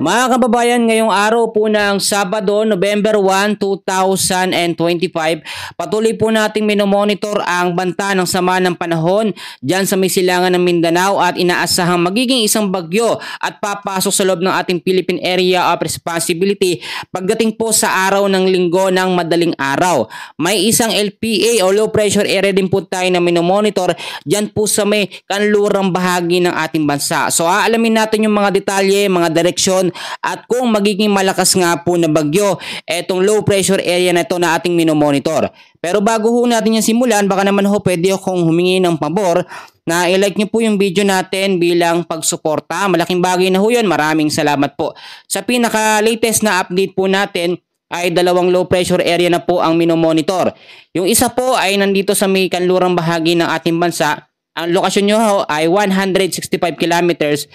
Mga kababayan, ngayong araw po ng Sabado, November 1, 2025, patuloy po nating minomonitor ang banta ng sama ng panahon dyan sa may silangan ng Mindanao at inaasahang magiging isang bagyo at papasok sa loob ng ating Philippine Area of Responsibility pagdating po sa araw ng Linggo ng madaling araw. May isang LPA o low pressure area din po tayo na minomonitor dyan po sa may kanlurang bahagi ng ating bansa. So aalamin natin yung mga detalye, mga direksyon at kung magiging malakas nga po na bagyo etong low pressure area na ito na ating minomonitor. Pero bago ho natin yung simulan, baka naman ho pwede akong humingi ng pabor na i-like nyo po yung video natin bilang pagsuporta. Malaking bagay na ho yun. Maraming salamat po. Sa pinaka-latest na update po natin ay dalawang low pressure area na po ang minomonitor. Yung isa po ay nandito sa may kanlurang bahagi ng ating bansa. Ang lokasyon nyo ho ay 165 kilometers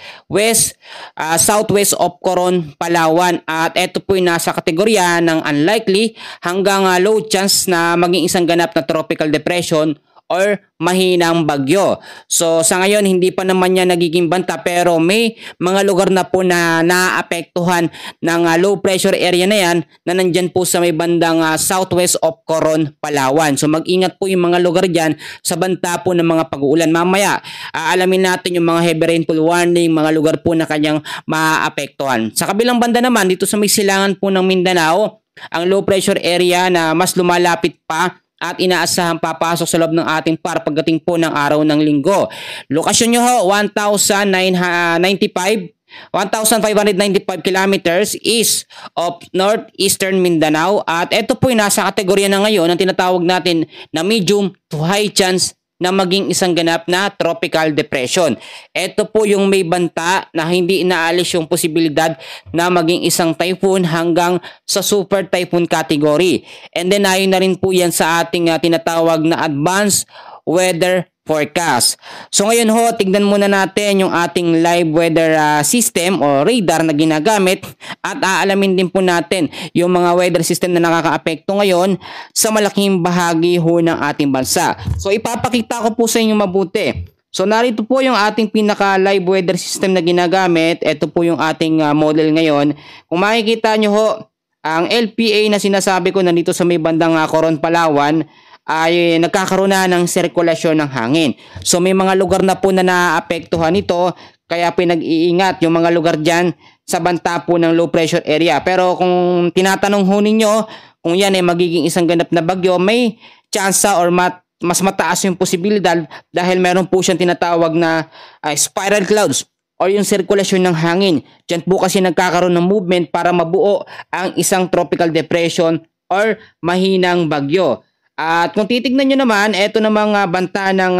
southwest of Coron, Palawan. At ito po ay nasa kategorya ng unlikely hanggang low chance na maging isang ganap na tropical depression or mahinang bagyo. So sa ngayon hindi pa naman niya nagiging banta pero may mga lugar na po na naapektuhan ng low pressure area na yan na nandyan po sa may bandang southwest of Coron, Palawan. So mag-ingat po yung mga lugar dyan sa banta po ng mga pag-uulan. Mamaya aalamin natin yung mga heavy rainfall warning, mga lugar po na kanyang maapektuhan. Sa kabilang banda naman dito sa may silangan po ng Mindanao, ang low pressure area na mas lumalapit pa at inaasahang papasok sa loob ng ating par pagdating po ng araw ng Linggo. Lokasyon nyo ho, 1,595 kilometers east of northeastern Mindanao. At ito po ay nasa kategorya na ngayon ang tinatawag natin na medium to high chance na maging isang ganap na tropical depression. Ito po yung may banta na hindi inaalis yung posibilidad na maging isang typhoon hanggang sa super typhoon category. And then ayon na rin po yan sa ating tinatawag na advanced weather forecast. So ngayon ho, tignan muna natin yung ating live weather system o radar na ginagamit at aalamin din po natin yung mga weather system na nakakaapekto ngayon sa malaking bahagi ho ng ating bansa. So ipapakita ko po sa inyo mabuti. So narito po yung ating pinaka live weather system na ginagamit. Ito po yung ating model ngayon. Kung makikita nyo ho, ang LPA na sinasabi ko nandito sa may bandang Coron, Palawan ay nagkakaroon na ng sirkulasyon ng hangin. So may mga lugar na po na naapektuhan ito kaya pinag-iingat yung mga lugar dyan sa banta po ng low pressure area. Pero kung tinatanong ho ninyo kung yan ay magiging isang ganap na bagyo, may tsansa or mas mataas yung posibilidad dahil meron po siyang tinatawag na spiral clouds o yung sirkulasyon ng hangin. Diyan po kasi nagkakaroon ng movement para mabuo ang isang tropical depression or mahinang bagyo. At kung titignan nyo naman, ito namang banta ng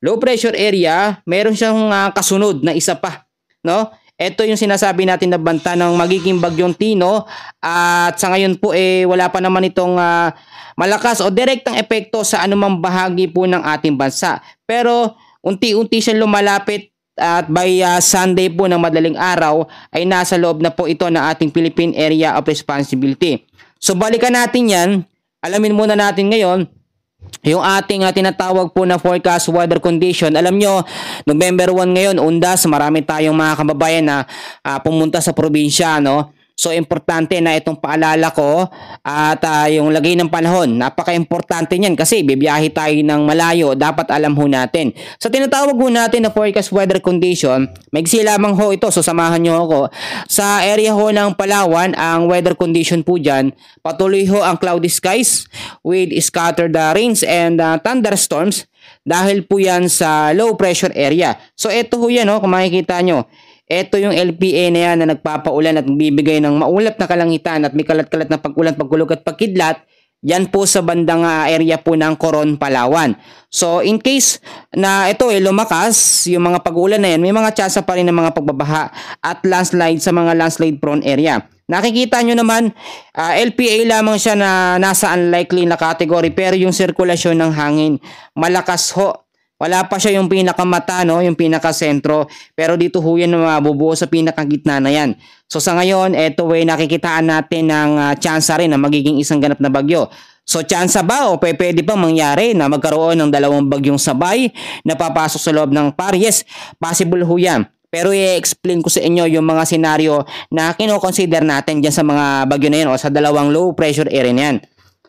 low pressure area, meron siyang kasunod na isa pa. No? Ito yung sinasabi natin na banta ng magiging bagyong Tino. At sa ngayon po wala pa naman itong malakas o direktang epekto sa anumang bahagi po ng ating bansa. Pero unti-unti siyang lumalapit at by Sunday po ng madaling araw ay nasa loob na po ito ng ating Philippine Area of Responsibility. So balikan natin yan. Alamin muna natin ngayon yung ating tinatawag po na forecast weather condition. Alam nyo, November 1 ngayon, undas, marami tayong mga kababayan na pumunta sa probinsya, no? So importante na itong paalala ko at yung lagay ng panahon. Napaka-importante niyan kasi bibiyahe tayo ng malayo. Dapat alam ho natin. Sa tinatawag ho natin na forecast weather condition, maigsi lamang ho ito. So samahan nyo ako. Sa area ho ng Palawan, ang weather condition po dyan, patuloy ho ang cloudy skies with scattered rains and thunderstorms dahil po yan sa low pressure area. So ito ho yan, kung makikita nyo. Ito yung LPA na yan na nagpapaulan at bibigay ng maulap na kalangitan at may kalat-kalat na pag-ulan, pagkulog at pagkidlat. Yan po sa bandang area po ng Coron, Palawan. So in case na ito lumakas, yung mga pag-ulan na yan, may mga tsansa pa rin ng mga pagbabaha at landslide sa mga landslide prone area. Nakikita nyo naman, LPA lamang siya na nasa unlikely na category pero yung sirkulasyon ng hangin malakas ho. Wala pa siya yung pinakamata, no? Yung pinakasentro. Pero dito ho yan mabubuo sa pinakagitna na yan. So sa ngayon, ito nakikitaan natin ng tsansa rin na magiging isang ganap na bagyo. So tsansa ba o pwede pa mangyari na magkaroon ng dalawang bagyong sabay na papasok sa loob ng par? Yes, possible ho yan. Pero i-explain ko sa inyo yung mga senaryo na kino-consider natin dyan sa mga bagyo na yan o sa dalawang low pressure area na yan.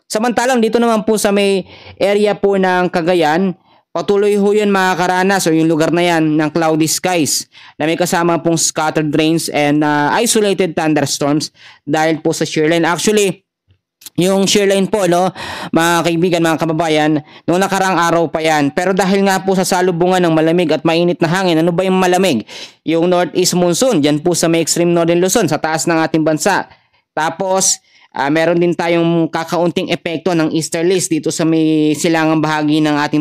Samantalang dito naman po sa may area po ng Cagayan, patuloy ho yan makakaranas o yung lugar na yan ng cloudy skies na may kasama pong scattered rains and isolated thunderstorms dahil po sa shear line. Actually, yung shear line po, no, mga kaibigan, mga kababayan, noong nakarang araw pa yan. Pero dahil nga po sa salubungan ng malamig at mainit na hangin, ano ba yung malamig? Yung northeast monsoon, dyan po sa may extreme northern Luzon, sa taas ng ating bansa. Tapos, meron din tayong kakaunting epekto ng easterlies dito sa may silangang bahagi ng ating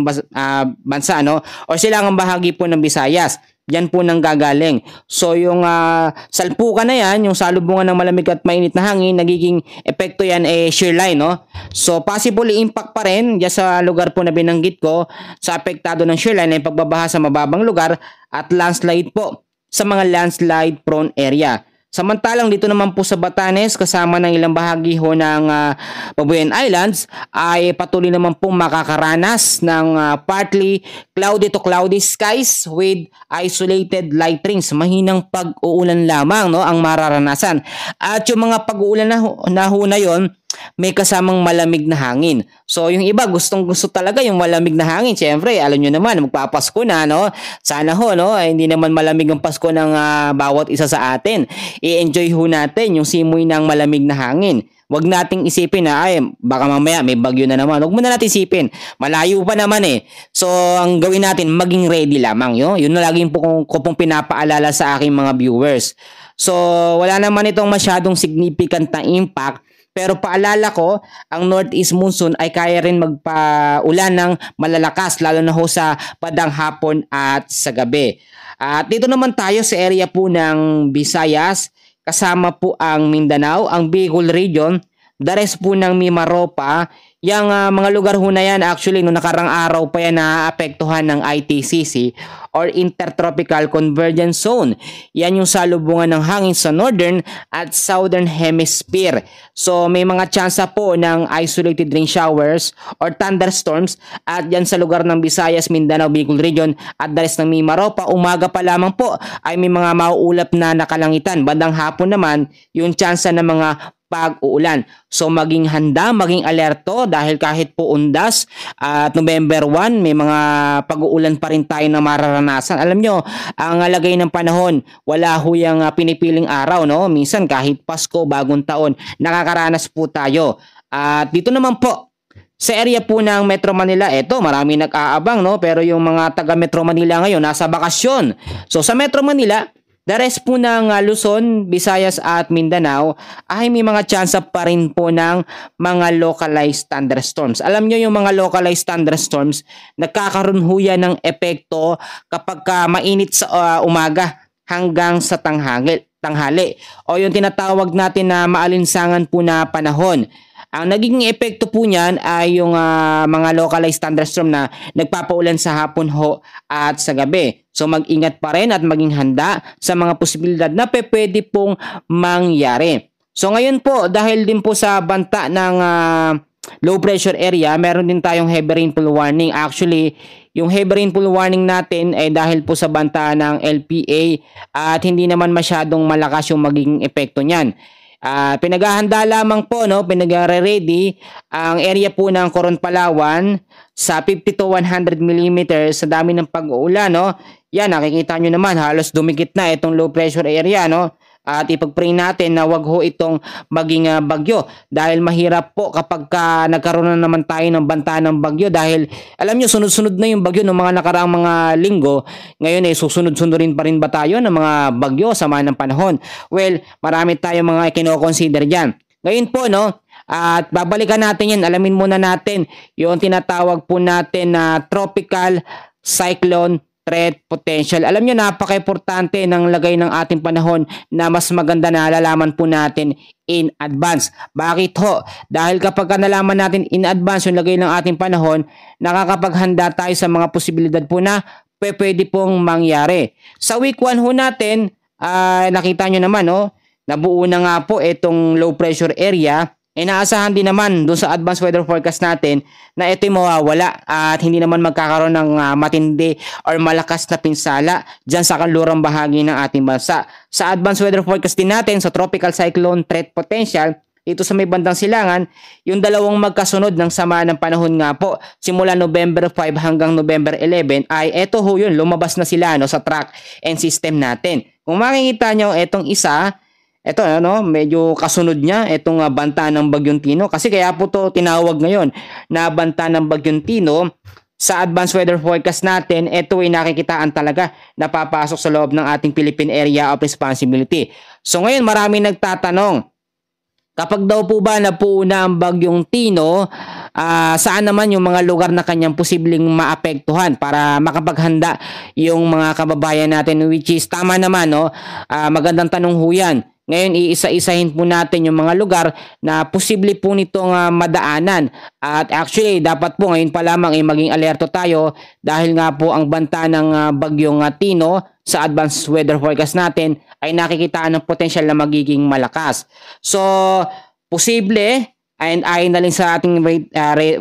bansa, no? O silangang bahagi po ng Visayas. Diyan po nang gagaling. So yung salpukan na yan, yung salubungan ng malamig at mainit na hangin, nagiging epekto yan shear line, no? So possible impact pa rin diyan sa lugar po na binanggit ko sa apektado ng shear line ay pagbabaha sa mababang lugar at landslide po sa mga landslide prone area. Samantalang dito naman po sa Batanes, kasama ng ilang bahagi ho ng Babuyan Islands, ay patuloy naman po makakaranas ng partly cloudy to cloudy skies with isolated light rains. Mahinang pag-uulan lamang, no, ang mararanasan. At yung mga pag-uulan na yon, may kasamang malamig na hangin. So yung iba gustong-gusto talaga yung malamig na hangin. Siyempre, alam nyo naman, magpapasko na, no? Sana ho, no? Hindi naman malamig ang Pasko ng bawat isa sa atin. I-enjoy ho natin yung simoy ng malamig na hangin. Huwag nating isipin na ay baka mamaya may bagyo na naman. Huwag mo na natin isipin. Malayo pa naman eh. So ang gawin natin, maging ready lamang. Yun na laging ko pong pinapaalala sa aking mga viewers. So wala naman itong masyadong significant na impact. Pero paalala ko, ang northeast monsoon ay kaya rin magpaulan ng malalakas lalo na ho sa padang hapon at sa gabi. At dito naman tayo sa area po ng Visayas, kasama po ang Mindanao, ang Bicol region, the rest po ng Mimaropa. Yung mga lugar ho na yan, actually, noong nakarang araw pa yan naapektuhan ng ITCC or Intertropical Convergence Zone. Yan yung salubungan ng hangin sa northern at southern hemisphere. So, may mga tsansa po ng isolated rain showers or thunderstorms at yan sa lugar ng Visayas, Mindanao, Bicol region at the rest ng Mimaropa. Umaga pa lamang po ay may mga mauulap na nakalangitan. Bandang hapon naman, yung tsansa ng mga pag-uulan. So maging handa, maging alerto dahil kahit po undas at November 1, may mga pag-uulan pa rin tayo na mararanasan. Alam nyo, ang lagay ng panahon, wala ho yung pinipiling araw, no? Minsan kahit Pasko, bagong taon, nakakaranas po tayo. At dito naman po, sa area po ng Metro Manila, eto, marami nag-aabang, no? Pero yung mga taga Metro Manila ngayon, nasa bakasyon. So sa Metro Manila, the rest po ng Luzon, Visayas at Mindanao ay may mga tsansa pa rin po ng mga localized thunderstorms. Alam nyo yung mga localized thunderstorms, nagkakaroon ho yan ng epekto kapag mainit sa umaga hanggang sa tanghali. O yung tinatawag natin na maalinsangan po na panahon. Ang naging epekto po niyan ay yung mga localized thunderstorm na nagpapaulan sa hapon ho at sa gabi. So mag-ingat pa rin at maging handa sa mga posibilidad na pwede pong mangyari. So ngayon po, dahil din po sa banta ng low pressure area, meron din tayong heavy rainfall warning. Actually, yung heavy rainfall warning natin ay dahil po sa banta ng LPA at hindi naman masyadong malakas yung magiging epekto niyan. Pinaghahanda lamang po, no, pinagre-ready ang area po ng Coron, Palawan sa 50 to 100 mm sa dami ng pag-uulan, no. Yan, nakikita nyo naman, halos dumikit na itong low pressure area, no. At ipag-pray natin na wag ho itong maging bagyo dahil mahirap po kapag nagkaroon na naman tayo ng banta ng bagyo dahil alam nyo sunod-sunod na yung bagyo ng mga nakaraang mga linggo. Ngayon susunod-sunodin pa rin ba tayo ng mga bagyo sama ng panahon? Well, marami tayong mga kino-consider dyan. Ngayon po, no, at babalikan natin yan, alamin muna natin yung tinatawag po natin na tropical cyclone threat potential. Alam nyo, napaka-importante ng lagay ng ating panahon na mas maganda na nalalaman po natin in advance. Bakit ho? Dahil kapag nalaman natin in advance yung lagay ng ating panahon, nakakapaghanda tayo sa mga posibilidad po na pwede pong mangyari. Sa week 1 ho natin, nakita nyo naman, no? Nabuo na nga po itong low pressure area inaasahan din naman doon sa advanced weather forecast natin na ito'y mawawala at hindi naman magkakaroon ng matindi or malakas na pinsala dyan sa kanlurang bahagi ng ating bansa. Sa advanced weather forecast din natin sa tropical cyclone threat potential, dito sa may bandang silangan, yung dalawang magkasunod ng sama ng panahon nga po simula November 5 hanggang November 11 ay eto ho yun, lumabas na sila no, sa track and system natin. Kung makikita nyo etong isa, ito ano, medyo kasunod niya itong banta ng Bagyong Tino kasi kaya po to tinawag ngayon na banta ng Bagyong Tino. Sa advanced weather forecast natin, ito ay nakikitaan talaga na papasok sa loob ng ating Philippine Area of Responsibility. So ngayon marami nagtatanong, kapag daw po ba napuuna ang Bagyong Tino, saan naman yung mga lugar na kanyang posibleng maapektuhan para makapaghanda yung mga kababayan natin, which is tama naman, no? Magandang tanong ho yan. Ngayon, iisa-isahin po natin yung mga lugar na posible po nitong madaanan. At actually, dapat po ngayon pa lamang ay maging alerto tayo dahil nga po ang banta ng Bagyong Tino sa advanced weather forecast natin ay nakikitaan ng potensyal na magiging malakas. So, posible, and ayon na rin sa ating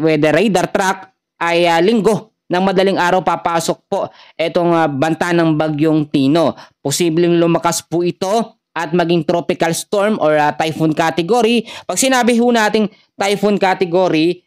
weather radar track, ay linggo ng madaling araw papasok po itong banta ng Bagyong Tino. Posibleng lumakas po ito at maging tropical storm or typhoon category. Pag sinabi ho nating typhoon category,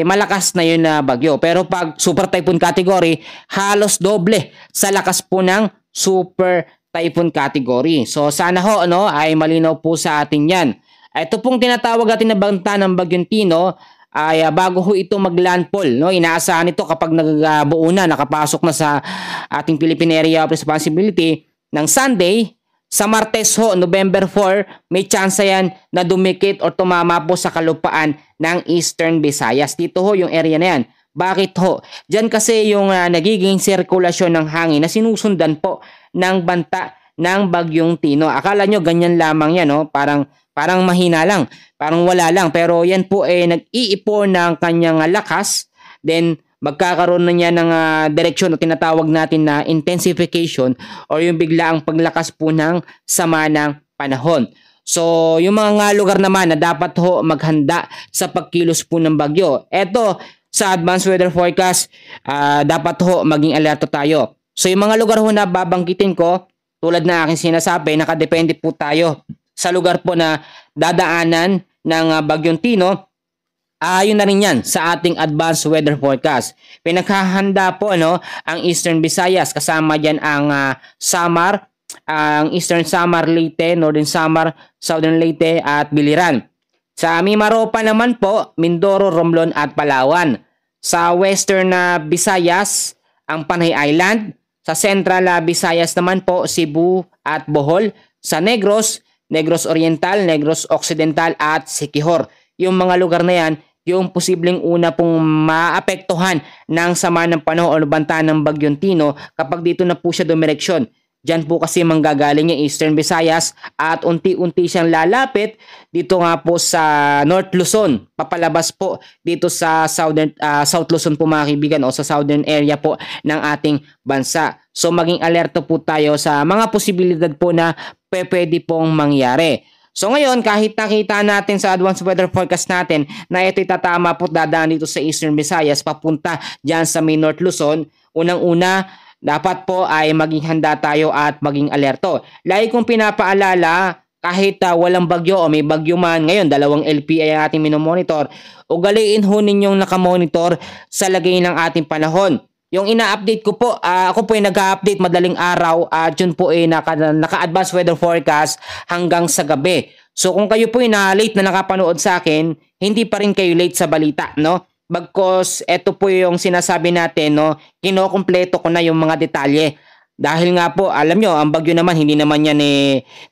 malakas na yun na bagyo. Pero pag super typhoon category, halos doble sa lakas po ng super typhoon category. So sana ho ay malinaw po sa atin yan. Ito pong tinatawag natin na banta ng Bagyong Tino ay bago ho ito maglandfall, no? Inaasahan ito kapag nagbuo na, nakapasok na sa ating Philippine Area of Responsibility ng Sunday. Sa Martes ho, November 4, may chance yan na dumikit o tumama po sa kalupaan ng Eastern Visayas. Dito ho yung area na yan. Bakit ho? Diyan kasi yung nagiging sirkulasyon ng hangin na sinusundan po ng banta ng Bagyong Tino. Akala nyo ganyan lamang yan, no? Parang mahina lang, parang wala lang. Pero yan po nag-iipon ng kanyang lakas. Then magkakaroon na niya ng direksyon o tinatawag natin na intensification o yung biglaang paglakas po ng sama ng panahon. So, yung mga lugar naman na dapat ho maghanda sa pagkilos po ng bagyo. Eto, sa advanced weather forecast, dapat ho maging alerto tayo. So, yung mga lugar ho na babanggitin ko, tulad na aking sinasabi, nakadepende po tayo sa lugar po na dadaanan ng Bagyong Tino. Yun na rin yan sa ating advanced weather forecast. Pinaghahanda po ang Eastern Visayas, kasama dyan ang Samar, ang Eastern Samar, Leyte, Northern Samar, Southern Leyte at Biliran. Sa Mimaropa naman po, Mindoro, Romblon at Palawan. Sa Western Visayas, ang Panay Island. Sa Central Visayas naman po, Cebu at Bohol. Sa Negros, Negros Oriental, Negros Occidental at Siquijor. Yung mga lugar na yan, yung posibleng una pong maapektuhan ng sama ng panahon o banta ng Bagyong Tino kapag dito na po siya dumireksyon. Diyan po kasi manggagaling yung Eastern Visayas at unti-unti siyang lalapit dito nga po sa North Luzon. Papalabas po dito sa South Luzon po mga kaibigan o sa southern area po ng ating bansa. So maging alerto po tayo sa mga posibilidad po na pwede pong mangyari. So ngayon, kahit nakita natin sa advanced weather forecast natin na ito'y tatama po dadaan dito sa Eastern Visayas papunta dyan sa may North Luzon, unang-una, dapat po ay maging handa tayo at maging alerto. Lagi kong pinapaalala, kahit walang bagyo o may bagyo man, ngayon 2 LPI ang ating minomonitor, ugaliin ho ninyong nakamonitor sa lagay ng ating panahon. Yung ina-update ko po, ako po ay nag-update madaling araw at yun po ay naka-advanced weather forecast hanggang sa gabi. So kung kayo po ay na-late na nakapanood sa akin, hindi pa rin kayo late sa balita, no? Bagkos ito po yung sinasabi natin, no? Kinokompleto ko na yung mga detalye. Dahil nga po, alam nyo, ang bagyo naman, hindi naman yan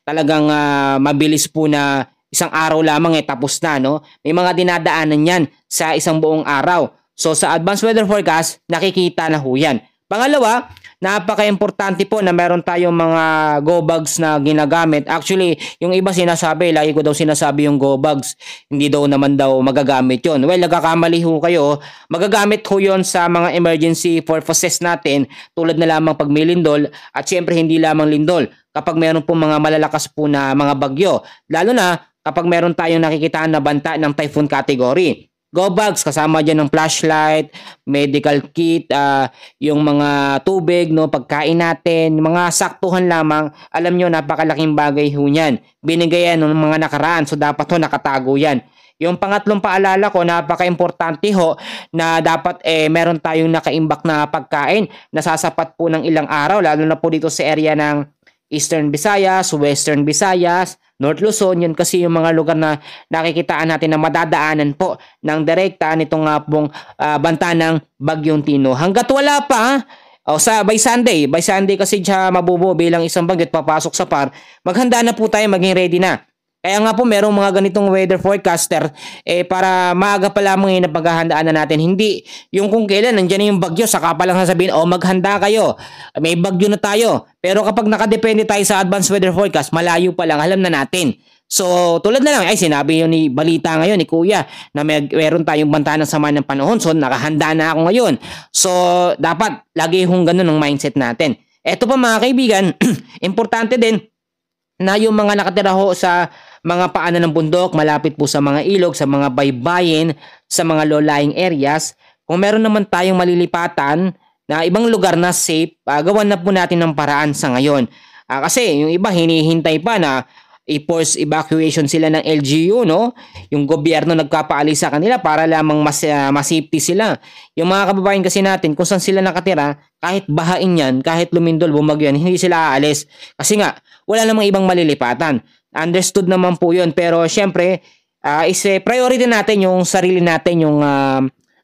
talagang mabilis po na isang araw lamang tapos na, no? May mga dinadaanan yan sa isang buong araw. So sa advanced weather forecast, nakikita na ho yan. Pangalawa, napaka-importante po na meron tayong mga go bags na ginagamit. Actually, yung iba sinasabi, lagi ko daw sinasabi yung go bags, hindi daw naman daw magagamit yon. Well, nagkakamali ho kayo. Magagamit ho yon sa mga emergency purposes natin, tulad na lamang pag may lindol at syempre hindi lamang lindol. Kapag meron po mga malalakas po na mga bagyo, lalo na kapag meron tayong nakikitaan na banta ng typhoon category. Go bags, kasama dyan ng flashlight, medical kit, yung mga tubig, no, pagkain natin, mga saktuhan lamang. Alam nyo, napakalaking bagay ho yan. Binigay yan ng mga nakaraan, so dapat ho nakatago yan. Yung pangatlong paalala ko, napaka-importante ho na dapat meron tayong nakaimbak na pagkain na sasapat po ng ilang araw, lalo na po dito sa area ng Eastern Visayas, Western Visayas, North Luzon. Yun kasi yung mga lugar na nakikitaan natin na madadaanan po ng direkta nitong pong banta ng Bagyong Tino. Hanggat wala pa, by Sunday kasi siya mabubuo bilang isang bagyo at papasok sa PAR, maghanda na po tayo, maging ready na. Kaya nga po merong mga ganitong weather forecaster para maaga pa lamang na paghahandaan na natin. Hindi yung kung kailan nandiyan na yung bagyo saka pa lang sasabihin, maghanda kayo, may bagyo na tayo. Pero kapag nakadepende tayo sa advanced weather forecast, malayo pa lang, alam na natin. So tulad na lang, sinabi yun ni balita ngayon ni Kuya na meron tayong banta ng sama ng panahon. So nakahanda na ako ngayon. So dapat lagi hong ganun ang mindset natin. Eto pa mga kaibigan, importante din na yung mga nakatira ho sa mga paanan ng bundok, malapit po sa mga ilog, sa mga baybayin, sa mga low-lying areas. Kung meron naman tayong malilipatan na ibang lugar na safe, gawan na po natin ng paraan sa ngayon. Kasi yung iba hinihintay pa na i-force evacuation sila ng LGU, no? Yung gobyerno nagpapaalis sa kanila para lamang mas safety sila. Yung mga kababayan kasi natin, kung saan sila nakatira, kahit bahain yan, kahit lumindol, bumagyo yan, hindi sila aalis. Kasi nga, wala namang ibang malilipatan. Understood naman po yun, pero syempre priority natin yung sarili natin, yung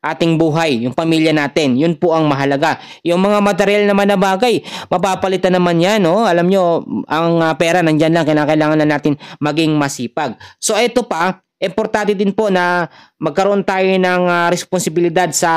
ating buhay, yung pamilya natin. Yun po ang mahalaga. Yung mga material naman na bagay, mapapalitan naman yan, no? Alam nyo, ang pera nandyan lang, kailangan na natin maging masipag. So ito pa, importante din po na magkaroon tayo ng responsibilidad sa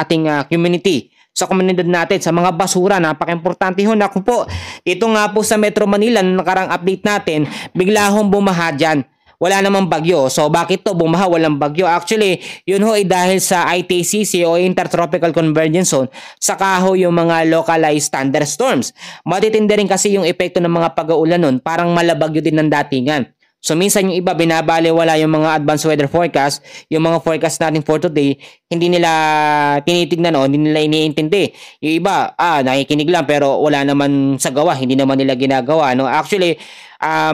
ating community, sa komunidad natin, sa mga basura. Napaka-importante ho. Naku po, dito nga po sa Metro Manila, nakarang update natin, bigla hong bumaha dyan. Wala namang bagyo. So bakit to bumaha, walang bagyo? Actually, yun ho ay dahil sa ITCC o Intertropical Convergence Zone, saka ho yung mga localized thunderstorms. Matitindi rin kasi yung epekto ng mga pag-uulan nun, parang malabagyo din ng datingan. So minsan yung iba binabaliwala yung mga advanced weather forecast, yung mga forecast natin for today, hindi nila tinitignan o hindi nila iniintindi. Yung iba, nakikinig lang pero wala naman sa gawa, hindi naman nila ginagawa, no? Actually,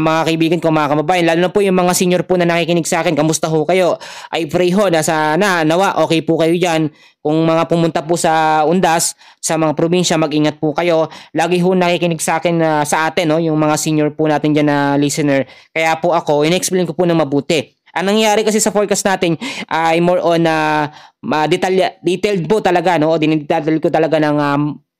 mga kaibigan ko, mga kababayan, lalo na po yung mga senior po na nakikinig sa akin, kamusta ho kayo? I pray ho na nawa okay po kayo dyan. Kung mga pumunta po sa Undas, sa mga probinsya, mag-ingat po kayo. Lagi ho nakikinig sa akin, sa atin, no? Yung mga senior po natin dyan na listener. Kaya po ako, in-explain ko po ng mabuti. Ang nangyayari kasi sa forecast natin ay more on detailed po talaga, no? Dinidetail ko talaga ng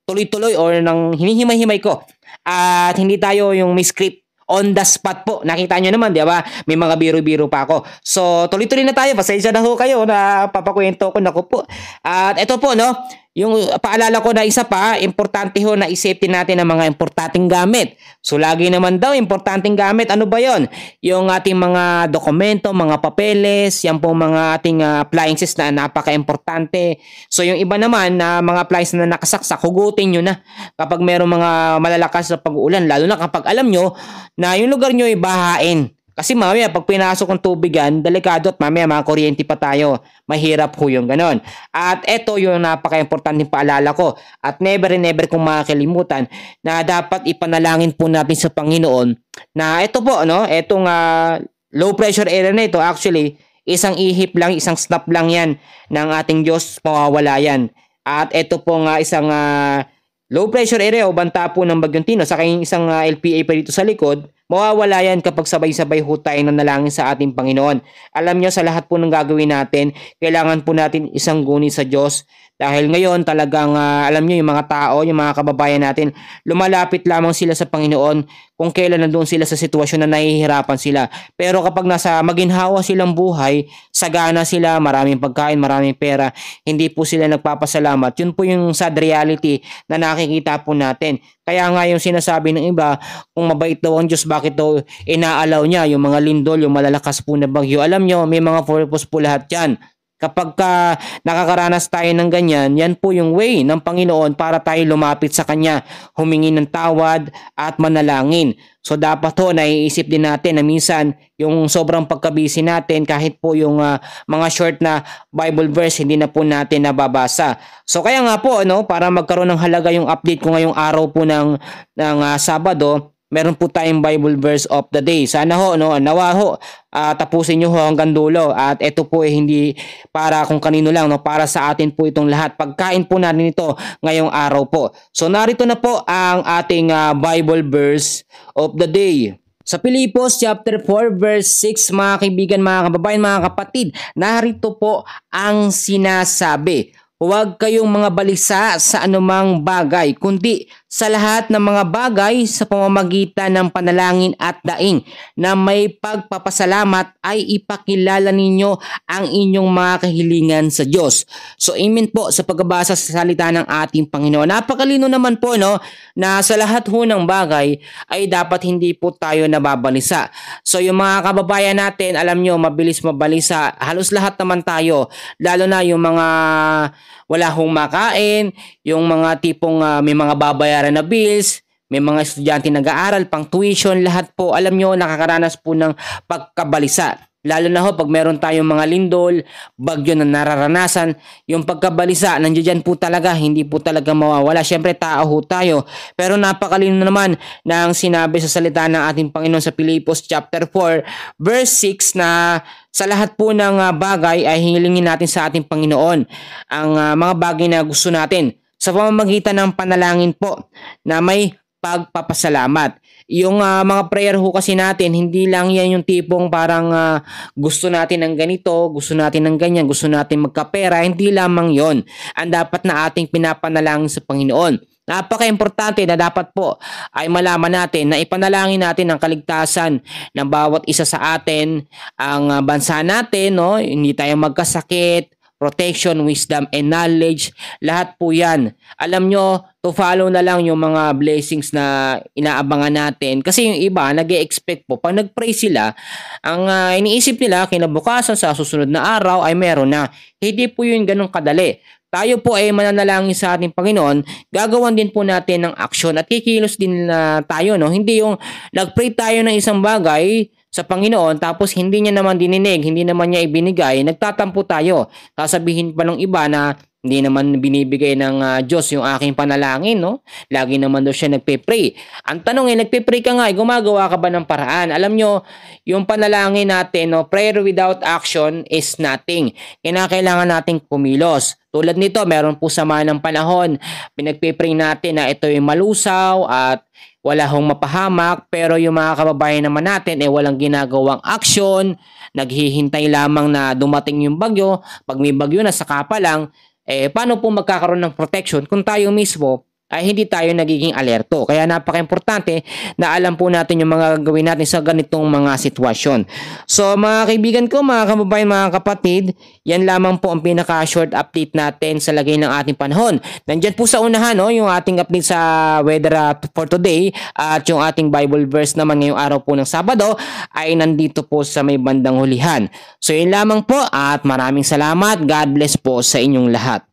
tuloy-tuloy or ng hinihimay-himay ko. At hindi tayo yung may script. On the spot po. Nakita nyo naman, di ba? May mga biro-biro pa ako. So, tuloy-tuloy na tayo. Pasensya na ho kayo na papakwento ko. Naku po. At ito po, no? Yung paalala ko na isa pa, importante ho na i-safety natin ang mga importanteng gamit. So, lagi naman daw, importanteng gamit. Ano ba yon? Yung ating mga dokumento, mga papeles, yan po mga ating appliances na napaka-importante. So, yung iba naman na mga appliances na nakasaksak, hugutin nyo na kapag merong mga malalakas na pag-uulan. Lalo na kapag alam nyo na yung lugar nyo ay bahain. Kasi mamaya pag pinasok ng tubigan, delikado at mamaya mga kuryente pa tayo. Mahirap ho yung ganon. At ito yung napaka-importante paalala ko. At never and never kong makakalimutan na dapat ipanalangin po natin sa Panginoon na ito po, no? Itong low pressure area na ito, actually, isang ihip lang, isang snap lang yan ng ating Diyos, mawawala yan. At ito po nga isang low pressure area o banta po ng Bagyong Tino, saka yung isang LPA pa dito sa likod, mawawala yan kapag sabay-sabay ho tayo nanalangin sa ating Panginoon. Alam nyo, sa lahat po ng gagawin natin, kailangan po natin isang guni sa Diyos. Dahil ngayon talagang alam nyo yung mga tao, yung mga kababayan natin, lumalapit lamang sila sa Panginoon kung kailan nandoon sila sa sitwasyon na nahihirapan sila. Pero kapag nasa maginhawa silang buhay, sagana sila, maraming pagkain, maraming pera, hindi po sila nagpapasalamat. Yun po yung sad reality na nakikita po natin. Kaya nga yung sinasabi ng iba, kung mabait daw ang Diyos, bakit daw inaalaw niya yung mga lindol, yung malalakas po na bagyo? Alam nyo, may mga purpose po lahat yan. Kapag nakakaranas tayo ng ganyan, yan po yung way ng Panginoon para tayo lumapit sa Kanya, humingi ng tawad at manalangin. So dapat ho, naiisip din natin na minsan yung sobrang pagkabisi natin, kahit po yung mga short na Bible verse, hindi na po natin nababasa. So kaya nga po, para magkaroon ng halaga yung update ko ngayong araw po ng Sabado, meron po tayong Bible verse of the day. Sana ho, nawa ho, tapusin nyo ho hanggang dulo. At ito po hindi para kung kanino lang, para sa atin po itong lahat. Pagkain po natin ito ngayong araw po. So narito na po ang ating Bible verse of the day. Sa Pilipos chapter 4 verse 6, mga kaibigan, mga kababayan, mga kapatid, narito po ang sinasabi: huwag kayong mga balisa sa anumang bagay, kundi sa lahat ng mga bagay sa pamamagitan ng panalangin at daing na may pagpapasalamat ay ipakilala ninyo ang inyong mga kahilingan sa Diyos. So amen po sa pagbabasa sa salita ng ating Panginoon. Napakalino naman po na sa lahat ho ng bagay ay dapat hindi po tayo nababalisa. So yung mga kababayan natin, alam nyo, mabilis mabalisa. Halos lahat naman tayo, lalo na yung mga wala hong makain, yung mga tipong may mga babayaran na bills, may mga estudyante nag-aaral, pang tuition, lahat po, alam nyo, nakakaranas po ng pagkabalisa. Lalo na ho pag meron tayong mga lindol, bagyo na nararanasan, yung pagkabalisa, nandiyan po talaga, hindi po talaga mawawala. Siyempre tao ho tayo, pero napakalino naman ng sinabi sa salita ng ating Panginoon sa Pilipos chapter 4 verse 6 na sa lahat po ng bagay ay hingilingin natin sa ating Panginoon ang mga bagay na gusto natin sa pamamagitan ng panalangin po na may pagpapasalamat. Yung mga prayer ho kasi natin, hindi lang yan yung tipong parang gusto natin ng ganito, gusto natin ng ganyan, gusto natin magkapera, hindi lamang yon ang dapat na ating pinapanalangin sa Panginoon. Napaka-importante na dapat po ay malaman natin na ipanalangin natin ang kaligtasan ng bawat isa sa atin, ang bansa natin, hindi tayo magkasakit, protection, wisdom, and knowledge, lahat po yan. Alam nyo, to follow na lang yung mga blessings na inaabangan natin. Kasi yung iba, nag-e-expect po, pag nag-pray sila, ang iniisip nila, kinabukasan sa susunod na araw ay meron na. Hindi po yun ganun kadali. Tayo po ay mananalangin sa ating Panginoon, gagawan din po natin ng aksyon at kikilos din tayo. Hindi yung nag-pray tayo ng isang bagay sa Panginoon tapos hindi niya naman dininig, hindi naman niya ibinigay, nagtatampo tayo. Sasabihin pa ng iba na hindi naman binibigay ng Diyos yung aking panalangin, Lagi naman daw siya nagpe-pray. Ang tanong nagpe-pray ka nga, gumagawa ka ba ng paraan? Alam nyo, yung panalangin natin, prayer without action is nothing. Kailangan nating kumilos. Tulad nito, meron po sama ng panahon, pinagpe-pray natin na ito yung malusaw at wala hong mapahamak, pero yung mga kababayan naman natin walang ginagawang action, naghihintay lamang na dumating yung bagyo. Pag may bagyo na, saka pa lang, paano po magkakaroon ng protection kung tayo mismo ay hindi tayo nagiging alerto? Kaya napaka-importante na alam po natin yung mga gagawin natin sa ganitong mga sitwasyon. So mga kaibigan ko, mga kababayan, mga kapatid, yan lamang po ang pinaka-short update natin sa lagay ng ating panahon. Nandyan po sa unahan yung ating update sa weather for today at yung ating Bible verse naman ngayong araw po ng Sabado ay nandito po sa may bandang hulihan. So yun lamang po at maraming salamat. God bless po sa inyong lahat.